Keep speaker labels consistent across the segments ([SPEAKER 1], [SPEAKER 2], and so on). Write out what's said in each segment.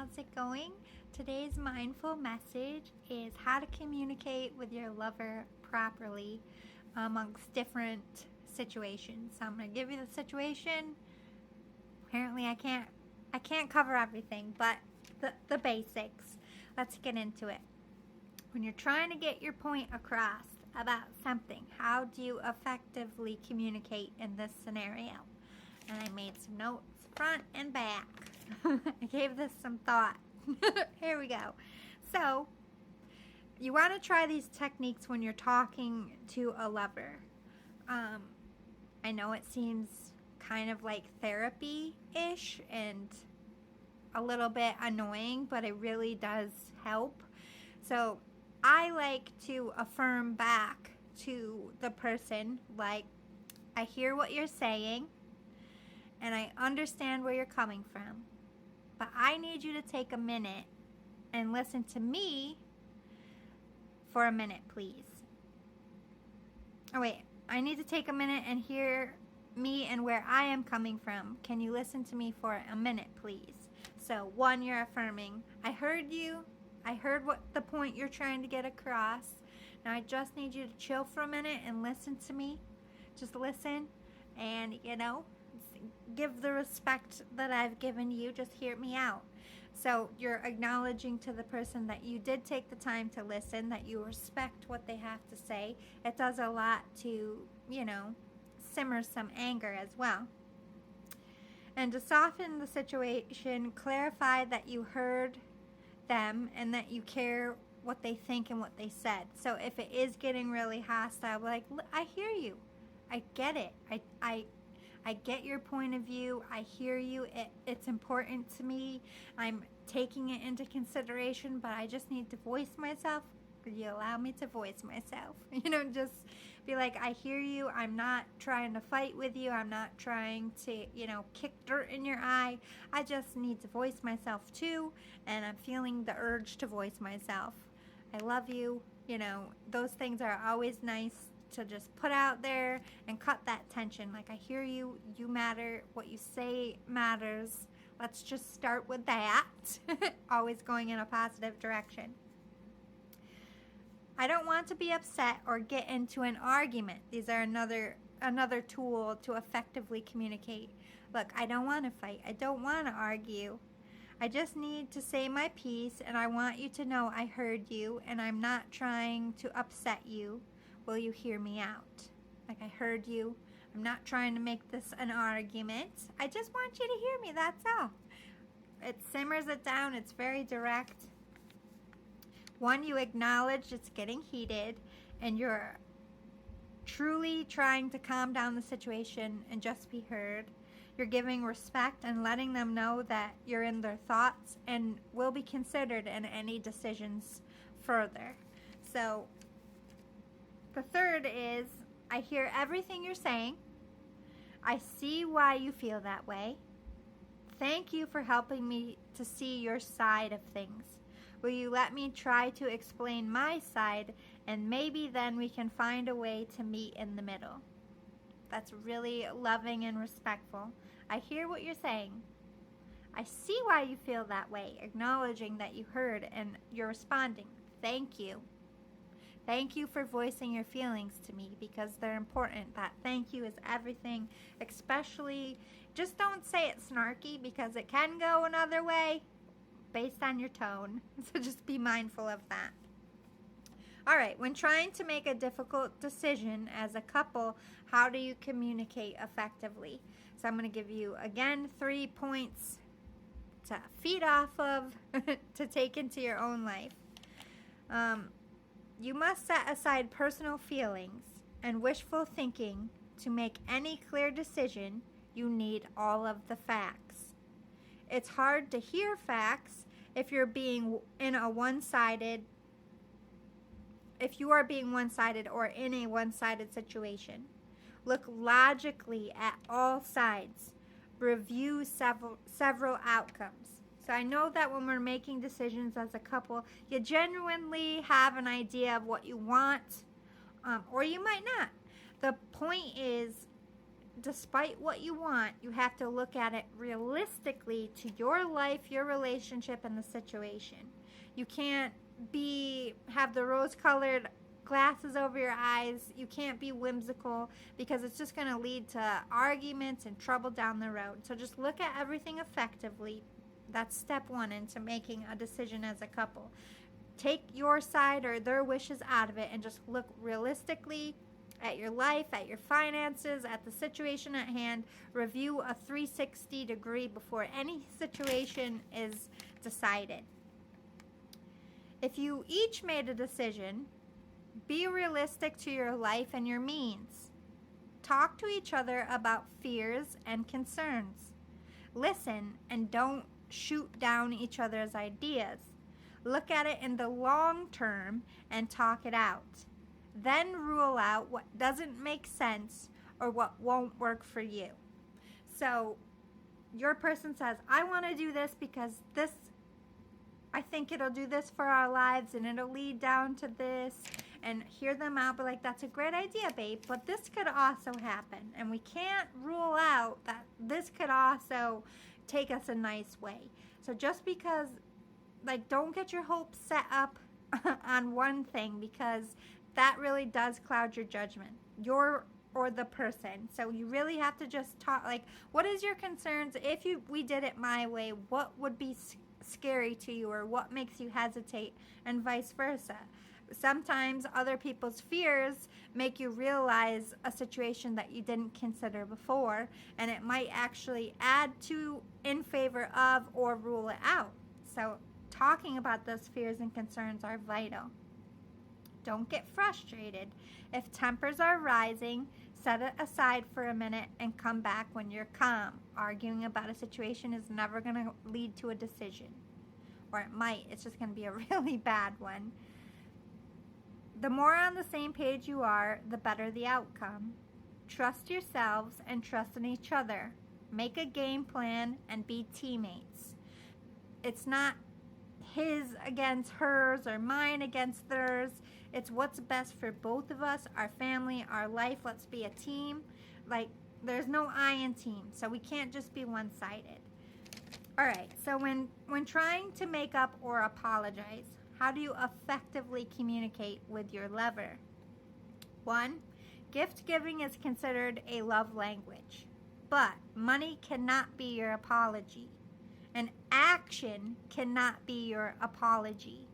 [SPEAKER 1] how's it going? Today's mindful message is how to communicate with your lover properly amongst different situations. So I'm going to give you the situation. Apparently I can't cover everything, but the basics. Let's get into it. When you're trying to get your point across about something, how do you effectively communicate in this scenario? And I made some notes front and back. I gave this some thought. Here we go. So, you want to try these techniques when you're talking to a lover. I know it seems kind of like therapy-ish and a little bit annoying, but it really does help. So, I like to affirm back to the person, like, I hear what you're saying, and I understand where you're coming from, but I need you to take a minute and listen to me for a minute, please. Oh, wait. I need to take a minute and hear me and where I am coming from. Can you listen to me for a minute, please? So, one, you're affirming. I heard you. I heard what the point you're trying to get across. Now, I just need you to chill for a minute and listen to me. Just listen and, give the respect that I've given you. Just hear me out. So you're acknowledging to the person that you did take the time to listen, that you respect what they have to say. It does a lot to, simmer some anger as well. And to soften the situation, clarify that you heard them and that you care what they think and what they said. So if it is getting really hostile, like, I hear you. I get it. I get your point of view. I hear you. It's important to me. I'm taking it into consideration, but I just need to voice myself. Could you allow me to voice myself? Just be like, I hear you. I'm not trying to fight with you. I'm not trying to, kick dirt in your eye. I just need to voice myself too, and I'm feeling the urge to voice myself. I love you. Those things are always nice to just put out there and cut that tension. Like, I hear you, you matter, what you say matters. Let's just start with that. Always going in a positive direction. I don't want to be upset or get into an argument. These are another tool to effectively communicate. Look, I don't want to fight. I don't want to argue. I just need to say my piece, and I want you to know I heard you, and I'm not trying to upset you. Will you hear me out? Like, I heard you. I'm not trying to make this an argument. I just want you to hear me, that's all. It simmers it down. It's very direct. One, you acknowledge it's getting heated, and you're truly trying to calm down the situation and just be heard. You're giving respect and letting them know that you're in their thoughts and will be considered in any decisions further. So, the third is, I hear everything you're saying. I see why you feel that way. Thank you for helping me to see your side of things. Will you let me try to explain my side, and maybe then we can find a way to meet in the middle? That's really loving and respectful. I hear what you're saying. I see why you feel that way, acknowledging that you heard and you're responding. Thank you. Thank you for voicing your feelings to me, because they're important. That thank you is everything, especially, just don't say it snarky, because it can go another way based on your tone. So just be mindful of that. All right, when trying to make a difficult decision as a couple, how do you communicate effectively? So I'm going to give you, again, 3 points to feed off of to take into your own life. You must set aside personal feelings and wishful thinking to make any clear decision. You need all of the facts. It's hard to hear facts if you're being in a one-sided, if you are being one-sided or in a one-sided situation. Look logically at all sides. Review several outcomes. So I know that when we're making decisions as a couple, you genuinely have an idea of what you want, or you might not. The point is, despite what you want, you have to look at it realistically to your life, your relationship, and the situation. You can't have the rose-colored glasses over your eyes. You can't be whimsical, because it's just going to lead to arguments and trouble down the road. So just look at everything effectively. That's step one into making a decision as a couple. Take your side or their wishes out of it and just look realistically at your life, at your finances, at the situation at hand. Review a 360 degree before any situation is decided. If you each made a decision, be realistic to your life and your means. Talk to each other about fears and concerns. Listen and don't shoot down each other's ideas. Look at it in the long term and talk it out. Then rule out what doesn't make sense or what won't work for you. So your person says, I want to do this because I think it'll do this for our lives and it'll lead down to this. And hear them out, but like, that's a great idea, babe, but this could also happen. And we can't rule out that this could also take us a nice way. So just because, like, don't get your hopes set up on one thing, because that really does cloud your judgment, or the person. So you really have to just talk, like, what is your concerns? If we did it my way, what would be scary to you, or what makes you hesitate, and vice versa. Sometimes other people's fears make you realize a situation that you didn't consider before, and it might actually add to, in favor of, or rule it out. So talking about those fears and concerns are vital. Don't get frustrated. If tempers are rising, set it aside for a minute and come back when you're calm. Arguing about a situation is never going to lead to a decision. Or it might. It's just going to be a really bad one. The more on the same page you are, the better the outcome. Trust yourselves and trust in each other. Make a game plan and be teammates. It's not his against hers or mine against theirs. It's what's best for both of us, our family, our life. Let's be a team. Like, there's no I in team, so we can't just be one-sided. All right, so when trying to make up or apologize, how do you effectively communicate with your lover? 1, gift giving is considered a love language, but money cannot be your apology, and action cannot be your apology,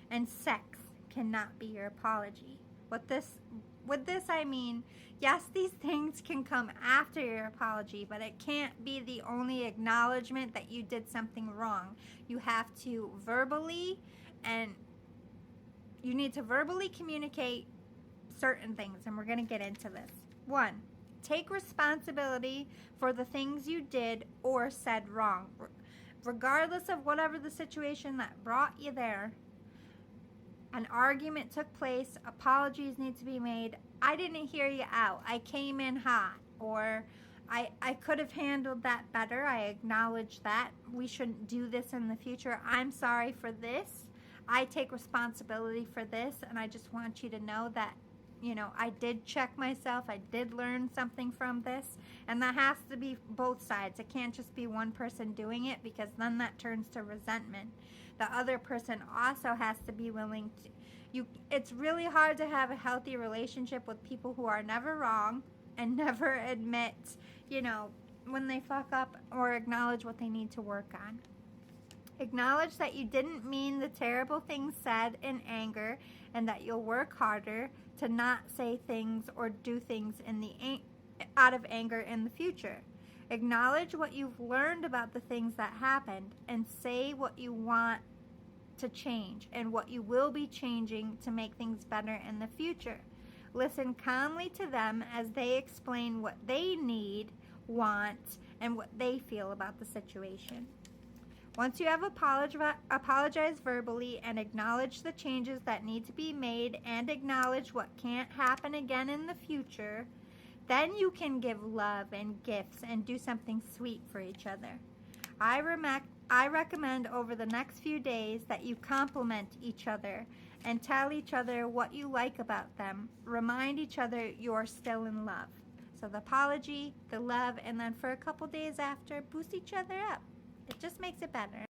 [SPEAKER 1] and sex cannot be your apology. With this I mean, yes, these things can come after your apology, but it can't be the only acknowledgement that you did something wrong. You have to you need to verbally communicate certain things, and we're going to get into this. 1, take responsibility for the things you did or said wrong. Regardless of whatever the situation that brought you there, an argument took place, apologies need to be made. I didn't hear you out. I came in hot, or I could have handled that better. I acknowledge that. We shouldn't do this in the future. I'm sorry for this. I take responsibility for this, and I just want you to know that, I did check myself. I did learn something from this, and that has to be both sides. It can't just be one person doing it, because then that turns to resentment. The other person also has to be willing to. It's really hard to have a healthy relationship with people who are never wrong and never admit, when they fuck up, or acknowledge what they need to work on. Acknowledge that you didn't mean the terrible things said in anger, and that you'll work harder to not say things or do things out of anger in the future. Acknowledge what you've learned about the things that happened, and say what you want to change and what you will be changing to make things better in the future. Listen calmly to them as they explain what they need, want, and what they feel about the situation. Once you have apologized verbally and acknowledged the changes that need to be made, and acknowledge what can't happen again in the future, then you can give love and gifts and do something sweet for each other. I recommend over the next few days that you compliment each other and tell each other what you like about them. Remind each other you're still in love. So the apology, the love, and then for a couple days after, boost each other up. It just makes it better.